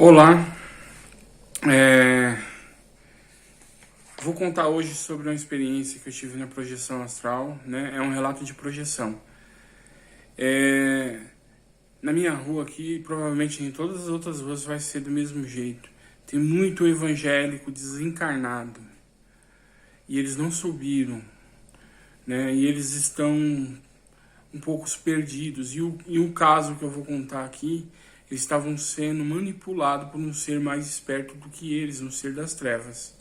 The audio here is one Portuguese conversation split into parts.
Olá, vou contar hoje sobre uma experiência que eu tive na projeção astral, né? É um relato de projeção. Na minha rua aqui, provavelmente em todas as outras ruas vai ser do mesmo jeito. Tem muito evangélico desencarnado e eles não subiram, né? E eles estão um pouco perdidos. E o caso que eu vou contar aqui, eles estavam sendo manipulados por um ser mais esperto do que eles, um ser das trevas.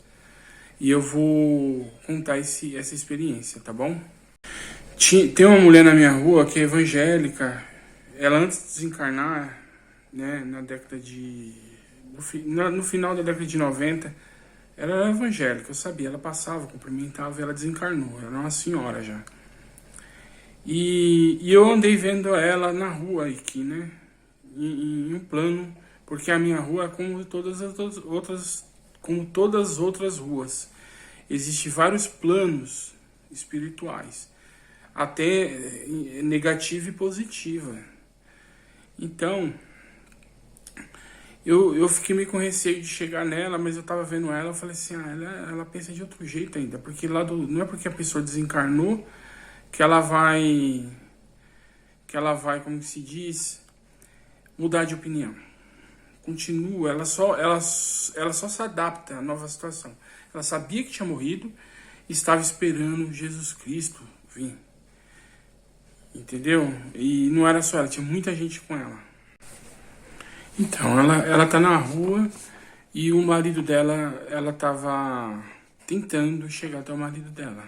E eu vou contar essa experiência, tá bom? Tem uma mulher na minha rua que é evangélica. Ela, antes de desencarnar, né, no final da década de 90, ela era evangélica, eu sabia. Ela passava, cumprimentava e ela desencarnou. Ela era uma senhora já. E eu andei vendo ela na rua aqui, né? Em um plano, porque a minha rua é como todas as outras ruas. Existem vários planos espirituais, até negativa e positiva. Então, eu fiquei meio com receio de chegar nela, mas eu tava vendo ela, eu falei assim, ela pensa de outro jeito ainda, porque não é porque a pessoa desencarnou que ela vai, como se diz, mudar de opinião. Continua, ela só se adapta à nova situação. Ela sabia que tinha morrido e estava esperando Jesus Cristo vir. Entendeu? E não era só ela, tinha muita gente com ela. Então, ela tá na rua e o marido dela, ela tava tentando chegar até o marido dela.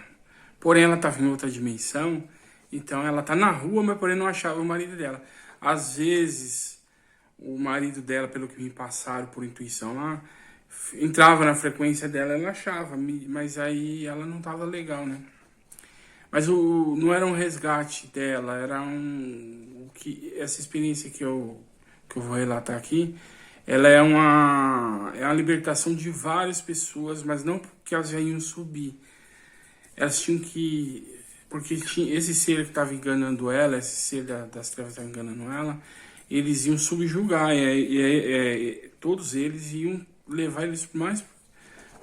Porém, ela tava em outra dimensão, então ela tá na rua, mas porém não achava o marido dela. Às vezes, o marido dela, pelo que me passaram por intuição lá, entrava na frequência dela, ela achava, mas aí ela não tava legal, né? Mas não era um resgate dela, era essa experiência que eu vou relatar aqui, ela é uma libertação de várias pessoas, mas não porque elas já iam subir. Elas tinham que... Porque esse ser que estava enganando ela, esse ser das trevas estava enganando ela, eles iam subjugar, todos eles iam levar eles mais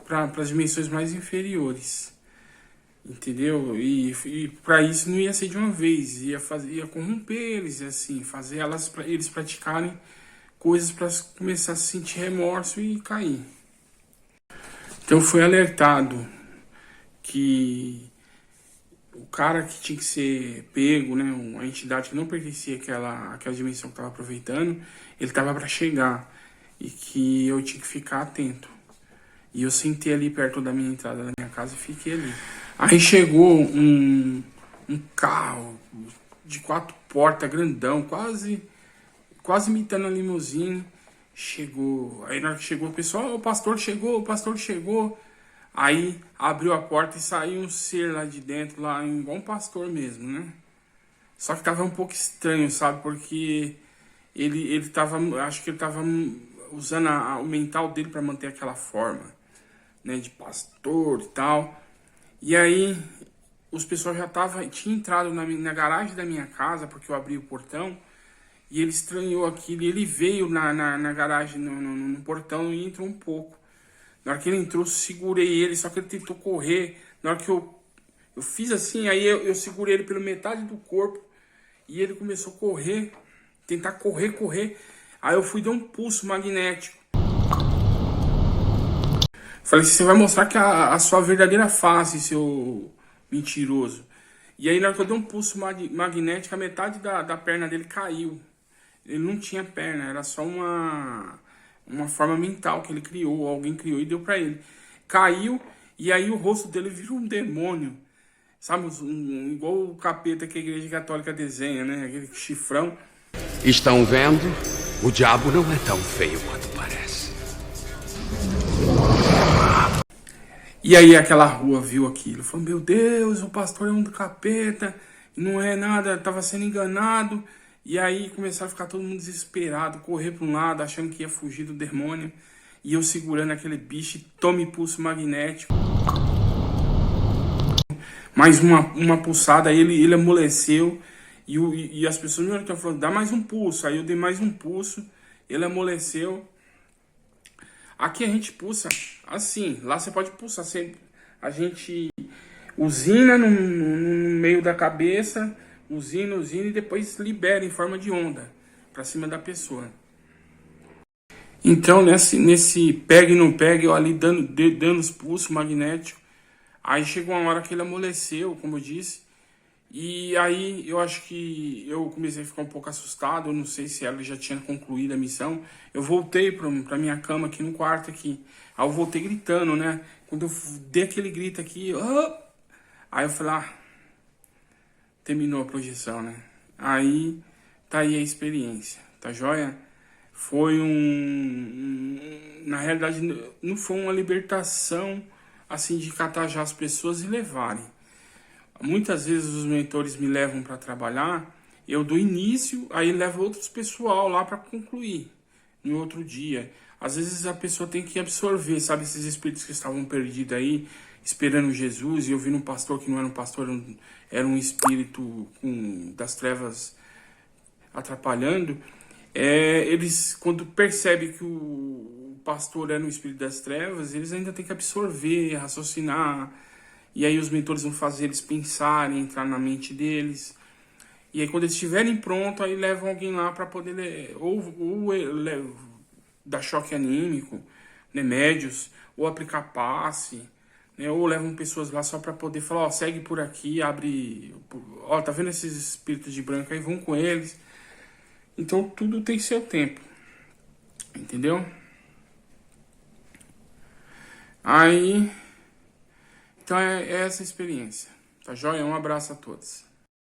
para as dimensões mais inferiores, entendeu? E para isso não ia ser de uma vez, ia corromper eles, assim, fazer eles praticarem coisas para começar a sentir remorso e cair. Então foi alertado que o cara que tinha que ser pego, né, uma entidade que não pertencia àquela dimensão que estava aproveitando, ele estava para chegar e que eu tinha que ficar atento. E eu sentei ali perto da minha entrada da minha casa e fiquei ali. Aí chegou um carro de 4 portas, grandão, quase imitando a limusine. Chegou, aí na hora que chegou o pessoal, o pastor chegou. Aí abriu a porta e saiu um ser lá de dentro, lá igual um pastor mesmo, né? Só que tava um pouco estranho, sabe? Porque ele tava, acho que ele tava usando o mental dele para manter aquela forma, né? De pastor e tal. E aí os pessoal já tinha entrado na garagem da minha casa, porque eu abri o portão. E ele estranhou aquilo, e ele veio na garagem, no portão, e entrou um pouco. Na hora que ele entrou, segurei ele, só que ele tentou correr. Na hora que eu fiz assim, aí eu segurei ele pela metade do corpo. E ele começou a correr, tentar correr. Aí eu fui dar um pulso magnético. Falei, você vai mostrar que a sua verdadeira face, seu mentiroso. E aí na hora que eu dei um pulso magnético, a metade da perna dele caiu. Ele não tinha perna, era só uma forma mental que ele criou, alguém criou e deu pra ele. Caiu, e aí o rosto dele virou um demônio. Sabe, igual o capeta que a igreja católica desenha, né? Aquele chifrão. Estão vendo? O diabo não é tão feio quanto parece. E aí aquela rua viu aquilo. Falou, meu Deus, o pastor é um capeta. Não é nada, tava sendo enganado. E aí começaram a ficar todo mundo desesperado, correr para um lado, achando que ia fugir do demônio. E eu segurando aquele bicho, tome pulso magnético. Mais uma pulsada, aí ele amoleceu. E as pessoas me olharam e falaram, dá mais um pulso. Aí eu dei mais um pulso, ele amoleceu. Aqui a gente pulsa assim, lá você pode pulsar sempre. A gente usina no meio da cabeça, usina e depois libera em forma de onda para cima da pessoa. Então nesse pega e não pega, eu ali dando os pulsos magnéticos, aí chegou uma hora que ele amoleceu, como eu disse, e aí eu acho que eu comecei a ficar um pouco assustado, eu não sei se ela já tinha concluído a missão. Eu voltei pra minha cama aqui no quarto aqui, aí eu voltei gritando, né? Quando eu dei aquele grito aqui, aí eu falei, terminou a projeção, né? Aí tá aí a experiência, tá joia? Foi na realidade, não foi uma libertação, assim, de catar já as pessoas e levarem. Muitas vezes os mentores me levam para trabalhar, eu dou início, aí levo outros pessoal lá para concluir no outro dia. Às vezes a pessoa tem que absorver, sabe, esses espíritos que estavam perdidos aí, esperando Jesus, e eu vi um pastor que não era um pastor, era um espírito das trevas atrapalhando. Eles, quando percebem que o pastor era um espírito das trevas, eles ainda têm que absorver, raciocinar, e aí os mentores vão fazer eles pensarem, entrar na mente deles, e aí quando eles estiverem prontos, aí levam alguém lá para poder dar choque anímico, remédios, ou aplicar passe, né, ou levam pessoas lá só para poder falar, segue por aqui, abre, tá vendo esses espíritos de branco aí, vão com eles. Então tudo tem seu tempo, entendeu? Aí, então é essa experiência, tá joia? Um abraço a todos.